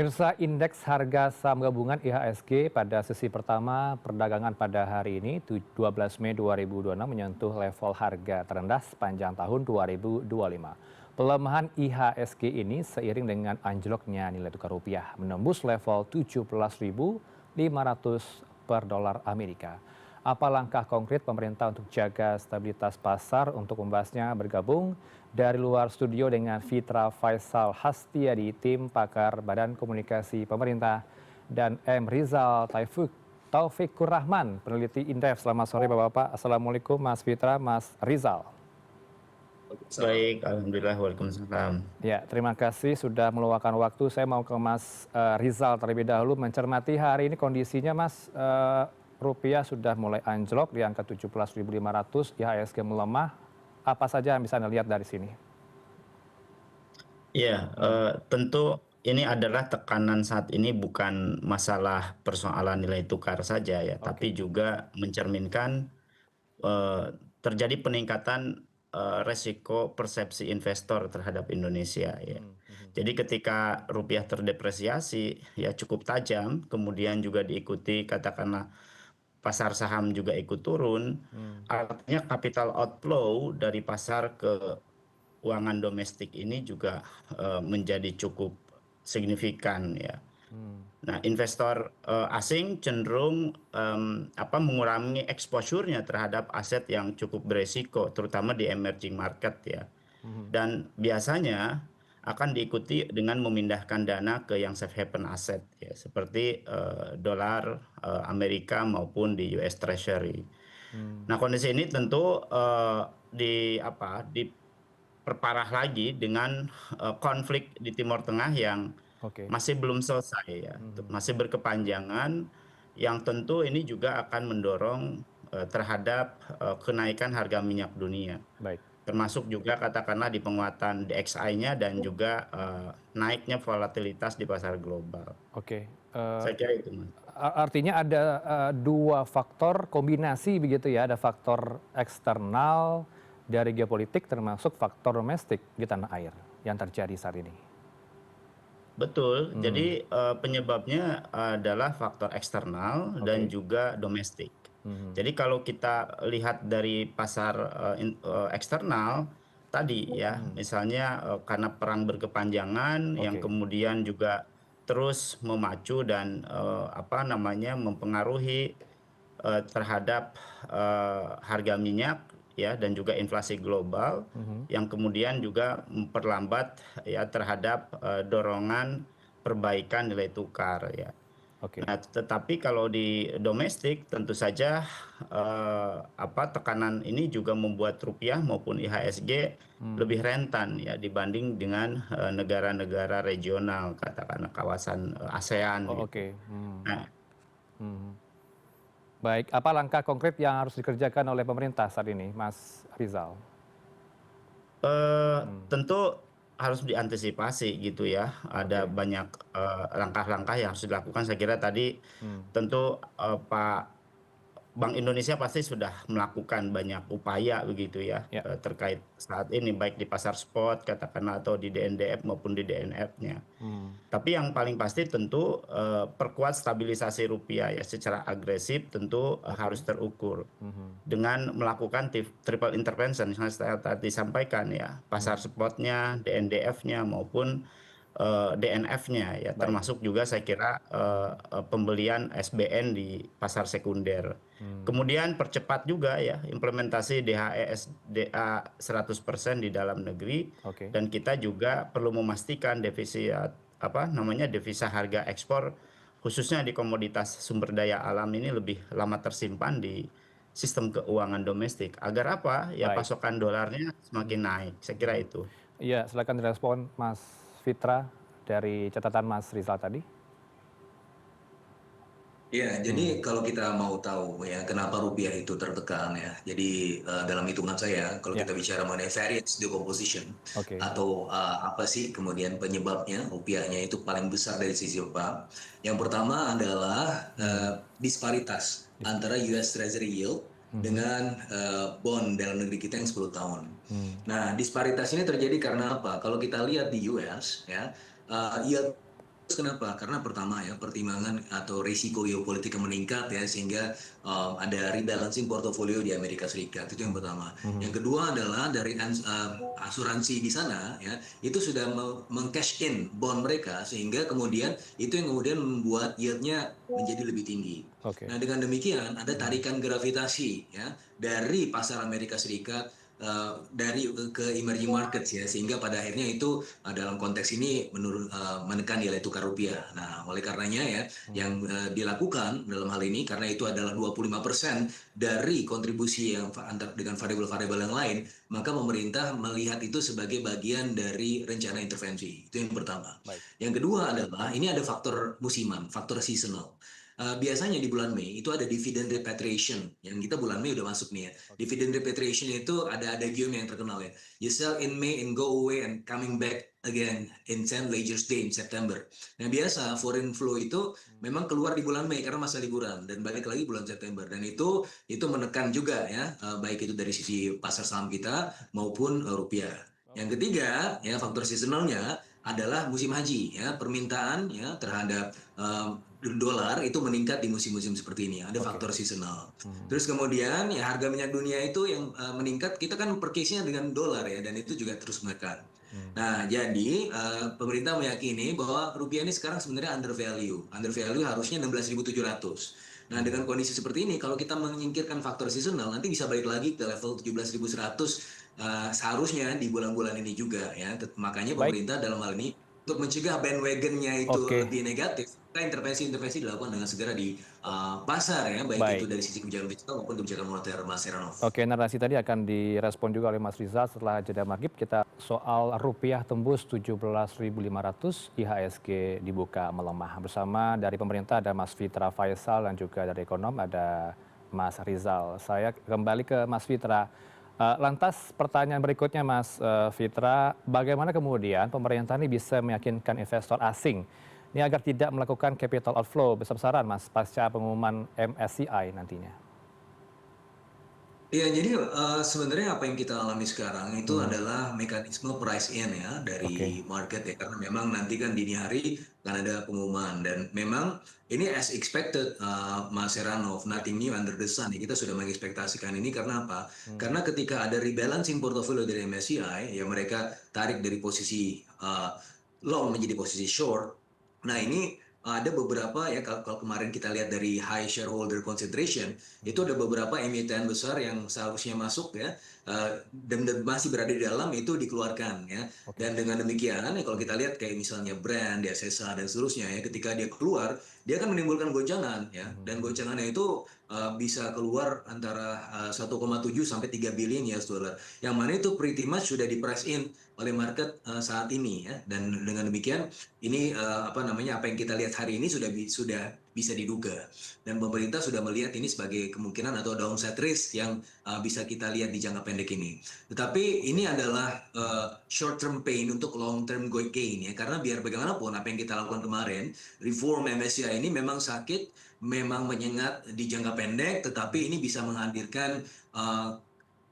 Pemirsa, indeks harga saham gabungan IHSG pada sesi pertama perdagangan pada hari ini 12 Mei 2026 menyentuh level harga terendah sepanjang tahun 2025. Pelemahan IHSG ini seiring dengan anjloknya nilai tukar rupiah menembus level 17.500 per dolar Amerika. Apa langkah konkret pemerintah untuk jaga stabilitas pasar? Untuk membahasnya bergabung dari luar studio dengan Fitra Faisal Hastiadi, tim pakar Badan Komunikasi Pemerintah, dan M. Rizal Taufikur Rahman, peneliti Indef. Selamat sore Bapak-Bapak. Assalamualaikum Mas Fitra, Mas Rizal. Baik, alhamdulillah, waalaikumsalam. Ya, terima kasih sudah meluangkan waktu. Saya mau ke Mas Rizal terlebih dahulu mencermati hari ini kondisinya, Mas. Rupiah sudah mulai anjlok di angka 17.500, IHSG melemah. Apa saja yang bisa Anda lihat dari sini? Ya, tentu ini adalah tekanan saat ini bukan masalah persoalan nilai tukar saja ya, tapi Oke. juga mencerminkan terjadi peningkatan resiko persepsi investor terhadap Indonesia ya. Jadi ketika rupiah terdepresiasi ya cukup tajam, kemudian juga diikuti katakanlah pasar saham juga ikut turun, artinya capital outflow dari pasar ke keuangan domestik ini juga menjadi cukup signifikan ya. Nah, investor asing cenderung mengurangi exposure-nya terhadap aset yang cukup beresiko, terutama di emerging market ya. Dan biasanya akan diikuti dengan memindahkan dana ke yang safe haven asset ya, seperti dolar Amerika maupun di US Treasury. Nah, kondisi ini tentu diperparah lagi dengan konflik di Timur Tengah yang Oke. masih belum selesai ya, masih berkepanjangan, yang tentu ini juga akan mendorong terhadap kenaikan harga minyak dunia, Baik. termasuk juga katakanlah di penguatan DXY-nya dan juga naiknya volatilitas di pasar global. Oke. Saya kira itu, Mas. Artinya ada dua faktor kombinasi begitu ya, ada faktor eksternal dari geopolitik termasuk faktor domestik di tanah air yang terjadi saat ini. Betul, jadi penyebabnya adalah faktor eksternal dan Oke. juga domestik. Jadi kalau kita lihat dari pasar eksternal tadi ya, misalnya karena perang berkepanjangan yang Oke. kemudian juga terus memacu dan mempengaruhi terhadap harga minyak ya, dan juga inflasi global yang kemudian juga memperlambat ya terhadap dorongan perbaikan nilai tukar ya. Oke. Nah, tetapi kalau di domestik tentu saja tekanan ini juga membuat rupiah maupun IHSG lebih rentan ya dibanding dengan negara-negara regional, katakanlah kawasan ASEAN Oh, gitu. oke. Nah, Hmm. Baik, apa langkah konkret yang harus dikerjakan oleh pemerintah saat ini, Mas Rizal? tentu harus diantisipasi gitu ya. Ada Oke. banyak langkah-langkah yang harus dilakukan. Saya kira tadi tentu Pak Bank Indonesia pasti sudah melakukan banyak upaya begitu ya Ya. terkait saat ini baik di pasar spot katakanlah atau di DNDF maupun di DNF-nya. Tapi yang paling pasti tentu perkuat stabilisasi rupiah ya secara agresif, tentu harus Oke. terukur dengan melakukan triple intervention yang saya tadi sampaikan ya, pasar spotnya, DNDF-nya maupun DNF-nya ya, Baik. termasuk juga saya kira pembelian SBN di pasar sekunder. Kemudian percepat juga ya implementasi DHESDA 100% di dalam negeri, Oke. dan kita juga perlu memastikan devisa harga ekspor khususnya di komoditas sumber daya alam ini lebih lama tersimpan di sistem keuangan domestik agar apa ya Baik. pasokan dolarnya semakin naik. Saya kira itu. Iya, silakan direspon Mas Fitra dari catatan Mas Rizal tadi. Ya, jadi kalau kita mau tahu ya kenapa rupiah itu tertekan ya. Jadi dalam hitungan saya kalau Ya. kita bicara mengenai variance decomposition Oke. atau apa sih kemudian penyebabnya rupiahnya itu paling besar dari sisi apa? Yang pertama adalah disparitas antara US Treasury yield dengan bond dalam negeri kita yang 10 tahun. Nah, disparitas ini terjadi karena apa? Kalau kita lihat di US ya, yield Kenapa? Karena pertama ya pertimbangan atau risiko geopolitik yang meningkat ya sehingga ada rebalancing portofolio di Amerika Serikat itu yang pertama. Yang kedua adalah dari asuransi di sana ya itu sudah meng-cash in bond mereka sehingga kemudian itu yang kemudian membuat yieldnya menjadi lebih tinggi. Oke. Nah dengan demikian ada tarikan gravitasi ya dari pasar Amerika Serikat dari ke emerging markets ya sehingga pada akhirnya itu dalam konteks ini menekan nilai tukar rupiah. Nah, oleh karenanya ya yang dilakukan dalam hal ini karena itu adalah 25% dari kontribusi yang dengan variabel-variabel yang lain, maka pemerintah melihat itu sebagai bagian dari rencana intervensi. Itu yang pertama. Baik. Yang kedua adalah ini ada faktor musiman, faktor seasonal. Biasanya di bulan Mei itu ada dividend repatriation yang kita bulan Mei udah masuk nih ya. Dividend repatriation itu ada gium yang terkenal ya. You sell in May and go away and coming back again in St. Leger's Day in September. Nah biasa foreign flow itu memang keluar di bulan Mei karena masa liburan dan balik lagi bulan September dan itu menekan juga ya baik itu dari sisi pasar saham kita maupun rupiah. Yang ketiga ya faktor seasonalnya adalah musim haji ya permintaan ya terhadap dolar itu meningkat di musim-musim seperti ini ada faktor seasonal. Terus kemudian ya harga minyak dunia itu yang meningkat kita kan per case-nya dengan dolar ya dan itu juga terus menekan. Nah jadi pemerintah meyakini bahwa rupiah ini sekarang sebenarnya undervalue harusnya 16.700. Nah dengan kondisi seperti ini kalau kita menyingkirkan faktor seasonal nanti bisa balik lagi ke level 17.100 seharusnya di bulan-bulan ini juga ya. Makanya Baik. pemerintah dalam hal ini untuk mencegah bandwagonnya itu Oke. lebih negatif, intervensi-intervensi dilakukan dengan segera di pasar ya, baik itu Baik. dari sisi kebijakan fiskal maupun kebijakan moneter, Mas Heranov. Oke, narasi tadi akan direspon juga oleh Mas Rizal setelah jeda maghrib. Kita soal rupiah tembus 17.500, IHSG dibuka melemah. Bersama dari pemerintah ada Mas Fitra Faisal dan juga dari ekonom ada Mas Rizal. Saya kembali ke Mas Fitra. Lantas pertanyaan berikutnya Mas Fitra, bagaimana kemudian pemerintah ini bisa meyakinkan investor asing ini agar tidak melakukan capital outflow besar-besaran Mas pasca pengumuman MSCI nantinya? Ya, jadi sebenarnya apa yang kita alami sekarang itu adalah mekanisme price in ya Oke. dari market ya karena memang nanti kan dini hari akan ada pengumuman dan memang ini as expected Mas Heranov, nothing new under the sun ya kita sudah mengekspektasikan ini karena apa? Karena ketika ada rebalancing portfolio dari MSCI ya mereka tarik dari posisi long menjadi posisi short. Nah ini ada beberapa ya kalau kemarin kita lihat dari high shareholder concentration itu ada beberapa emiten besar yang seharusnya masuk ya dan masih berada di dalam itu dikeluarkan ya dan dengan demikian ya kalau kita lihat kayak misalnya brand, DSSA dan seterusnya ya ketika dia keluar dia akan menimbulkan goncangan ya dan goncangannya itu bisa keluar antara 1,7 sampai 3 billion US dollar yang mana itu pretty much sudah di price in oleh market saat ini ya dan dengan demikian ini apa yang kita lihat hari ini sudah bisa diduga dan pemerintah sudah melihat ini sebagai kemungkinan atau downside risk yang bisa kita lihat di jangka pendek ini. Tetapi ini adalah short term pain untuk long term gain ya karena biar bagaimanapun apa yang kita lakukan kemarin reform MSCI ini memang sakit, memang menyengat di jangka pendek, tetapi ini bisa menghadirkan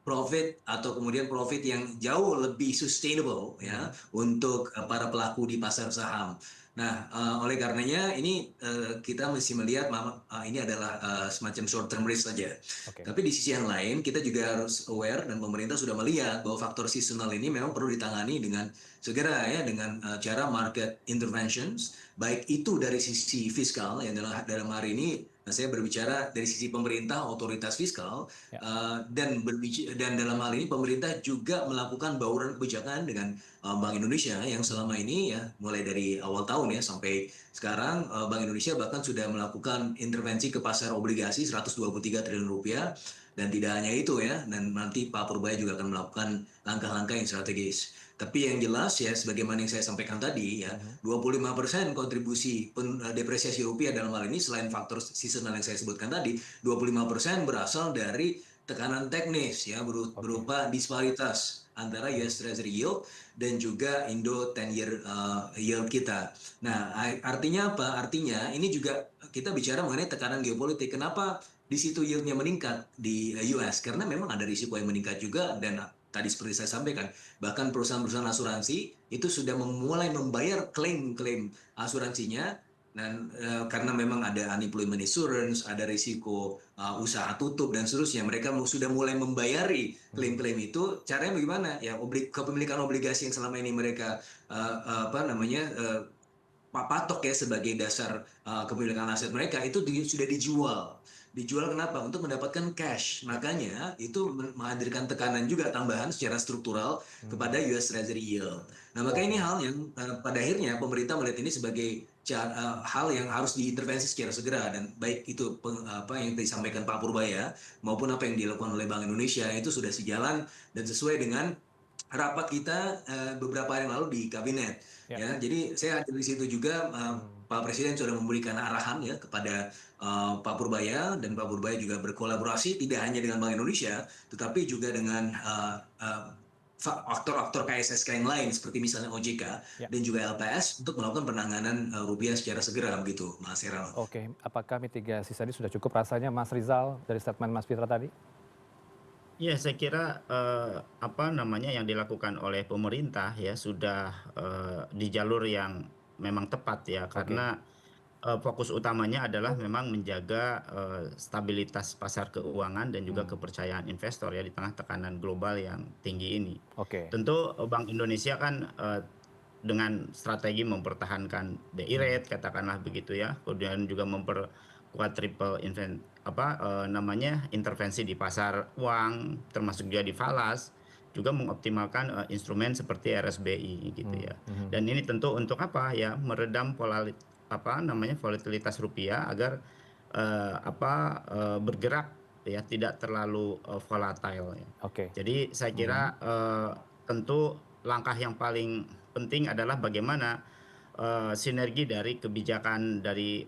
profit atau kemudian profit yang jauh lebih sustainable ya untuk para pelaku di pasar saham. Nah, oleh karenanya ini kita mesti melihat ini adalah semacam short term risk saja. Oke. Tapi di sisi yang lain kita juga harus aware dan pemerintah sudah melihat bahwa faktor seasonal ini memang perlu ditangani dengan segera ya dengan cara market interventions baik itu dari sisi fiskal yang dalam hari ini saya berbicara dari sisi pemerintah, otoritas fiskal, dan dalam hal ini pemerintah juga melakukan bauran kebijakan dengan Bank Indonesia yang selama ini ya mulai dari awal tahun ya sampai sekarang Bank Indonesia bahkan sudah melakukan intervensi ke pasar obligasi 123 triliun rupiah dan tidak hanya itu ya dan nanti Pak Purbaya juga akan melakukan langkah-langkah yang strategis. Tapi yang jelas ya, sebagaimana yang saya sampaikan tadi ya, 25% kontribusi depresiasi rupiah dalam hal ini selain faktor seasonal yang saya sebutkan tadi, 25% berasal dari tekanan teknis ya berupa disparitas antara US Treasury yield dan juga Indo 10-year yield kita. Nah, artinya apa? Artinya ini juga kita bicara mengenai tekanan geopolitik. Kenapa di situ yieldnya meningkat di US? Karena memang ada risiko yang meningkat juga dan tadi seperti saya sampaikan, bahkan perusahaan-perusahaan asuransi itu sudah mulai membayar klaim-klaim asuransinya. Dan karena memang ada unemployment insurance, ada risiko usaha tutup dan seterusnya, mereka sudah mulai membayari klaim-klaim itu. Caranya bagaimana? Ya kepemilikan obligasi yang selama ini mereka apa namanya patok ya sebagai dasar kepemilikan aset mereka itu sudah dijual. Dijual kenapa? Untuk mendapatkan cash. Makanya itu menghadirkan tekanan juga tambahan secara struktural kepada US Treasury yield. Nah, makanya ini hal yang pada akhirnya pemerintah melihat ini sebagai hal yang harus diintervensi secara segera, dan baik itu apa yang disampaikan Pak Purbaya maupun apa yang dilakukan oleh Bank Indonesia itu sudah sejalan dan sesuai dengan rapat kita beberapa hari lalu di kabinet. Ya, jadi saya hadir di situ juga. Pak Presiden sudah memberikan arahan ya kepada Pak Purbaya, dan Pak Purbaya juga berkolaborasi tidak hanya dengan Bank Indonesia, tetapi juga dengan aktor-aktor KSSK yang lain seperti misalnya OJK dan juga LPS untuk melakukan penanganan rupiah secara segera begitu, Mas Heranov. Oke, apakah mitigasi tadi sudah cukup rasanya, Mas Rizal, dari statement Mas Fitra tadi? Ya, saya kira apa namanya yang dilakukan oleh pemerintah ya sudah di jalur yang memang tepat ya, karena fokus utamanya adalah memang menjaga stabilitas pasar keuangan dan juga kepercayaan investor ya di tengah tekanan global yang tinggi ini. Oke. Tentu Bank Indonesia kan dengan strategi mempertahankan BI rate katakanlah begitu ya, kemudian juga memperkuat triple intervensi di pasar uang, termasuk juga di falas, juga mengoptimalkan instrumen seperti RSBI gitu ya. Dan ini tentu untuk apa ya, meredam volatilitas rupiah agar bergerak ya tidak terlalu volatile ya. Oke. Jadi saya kira tentu langkah yang paling penting adalah bagaimana sinergi dari kebijakan dari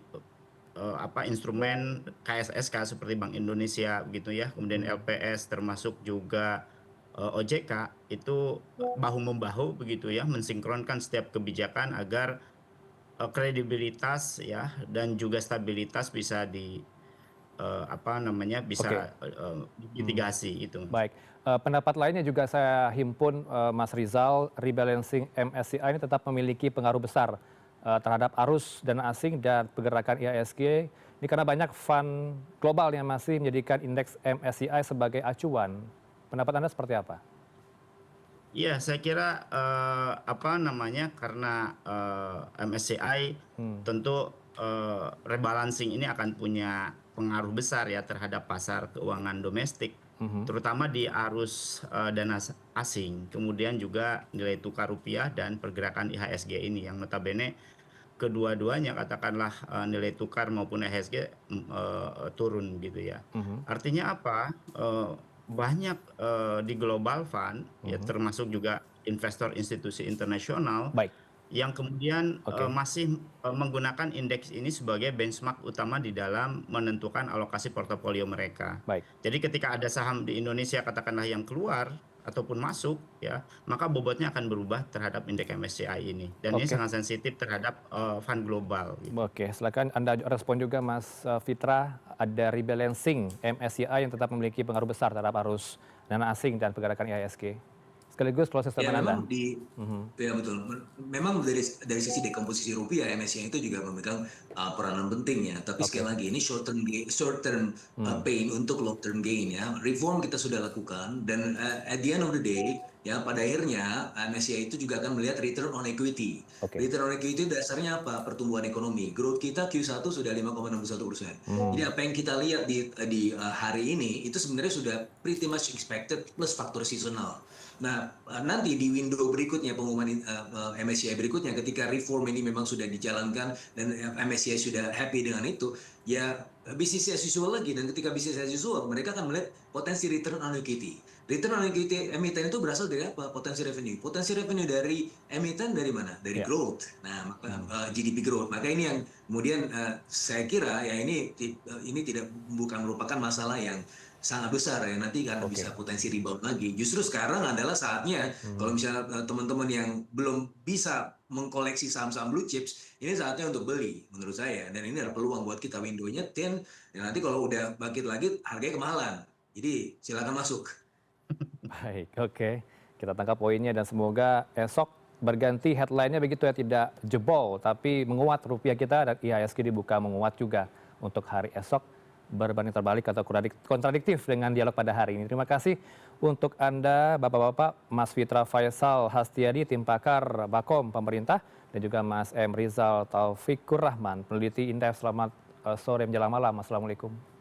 instrumen KSSK seperti Bank Indonesia gitu ya, kemudian LPS termasuk juga OJK itu bahu-membahu begitu ya, mensinkronkan setiap kebijakan agar kredibilitas ya dan juga stabilitas bisa mitigasi itu. Baik, pendapat lainnya juga saya himpun, Mas Rizal, rebalancing MSCI ini tetap memiliki pengaruh besar terhadap arus dana asing dan pergerakan IHSG. Ini karena banyak fund global yang masih menjadikan indeks MSCI sebagai acuan. Pendapat Anda seperti apa? Iya, saya kira karena MSCI tentu rebalancing ini akan punya pengaruh besar ya terhadap pasar keuangan domestik, terutama di arus dana asing, kemudian juga nilai tukar rupiah dan pergerakan IHSG ini yang notabene kedua-duanya katakanlah nilai tukar maupun IHSG turun gitu ya. Artinya apa? Banyak di global fund ya termasuk juga investor institusi internasional yang kemudian masih menggunakan indeks ini sebagai benchmark utama di dalam menentukan alokasi portofolio mereka. Jadi ketika ada saham di Indonesia katakanlah yang keluar ataupun masuk ya, maka bobotnya akan berubah terhadap indeks MSCI ini, dan ini sangat sensitif terhadap fund global gitu. Oke, silakan Anda respon juga, Mas Fitra. Ada rebalancing MSCI yang tetap memiliki pengaruh besar terhadap arus dana asing dan pergerakan IHSG. Sekaligus closing statement Anda. Ya betul. Memang dari sisi dekomposisi rupiah, MSCI itu juga memegang peranan penting ya. Tapi sekali lagi ini short term pain untuk long term gain ya. Reform kita sudah lakukan, dan at the end of the day ya pada akhirnya MSCI itu juga akan melihat return on equity. Return on equity dasarnya apa? Pertumbuhan ekonomi. Growth kita Q1 sudah 5,61%. Jadi apa yang kita lihat di hari ini itu sebenarnya sudah pretty much expected plus faktor seasonal. Nah, nanti di window berikutnya pengumuman MSCI berikutnya ketika reform ini memang sudah dijalankan dan MSCI sudah happy dengan itu, ya bisnis as usual lagi. Dan ketika bisnis as usual, mereka akan melihat potensi return on equity. Return on equity emiten itu berasal dari apa? Potensi revenue. Potensi revenue dari emiten dari mana? Dari growth. Nah, GDP growth. Maka ini yang kemudian saya kira ya ini bukan merupakan masalah yang sangat besar ya nanti karena bisa potensi rebound lagi. Justru sekarang adalah saatnya kalau misalnya teman-teman yang belum bisa mengkoleksi saham-saham blue chips, ini saatnya untuk beli menurut saya. Dan ini adalah peluang buat kita, window-nya 10, dan nanti kalau udah bangkit lagi harganya kemahalan. Jadi silakan masuk. Baik, oke. Kita tangkap poinnya dan semoga esok berganti headline-nya begitu ya, tidak jebol tapi menguat rupiah kita dan IHSG dibuka menguat juga untuk hari esok berbanding terbalik atau kontradiktif dengan dialog pada hari ini. Terima kasih untuk Anda Bapak-Bapak, Mas Fitra Faisal Hastiadi, tim pakar Bakom pemerintah dan juga Mas M. Rizal Taufikur Rahman, peneliti Indef. Selamat sore menjelang malam. Assalamualaikum.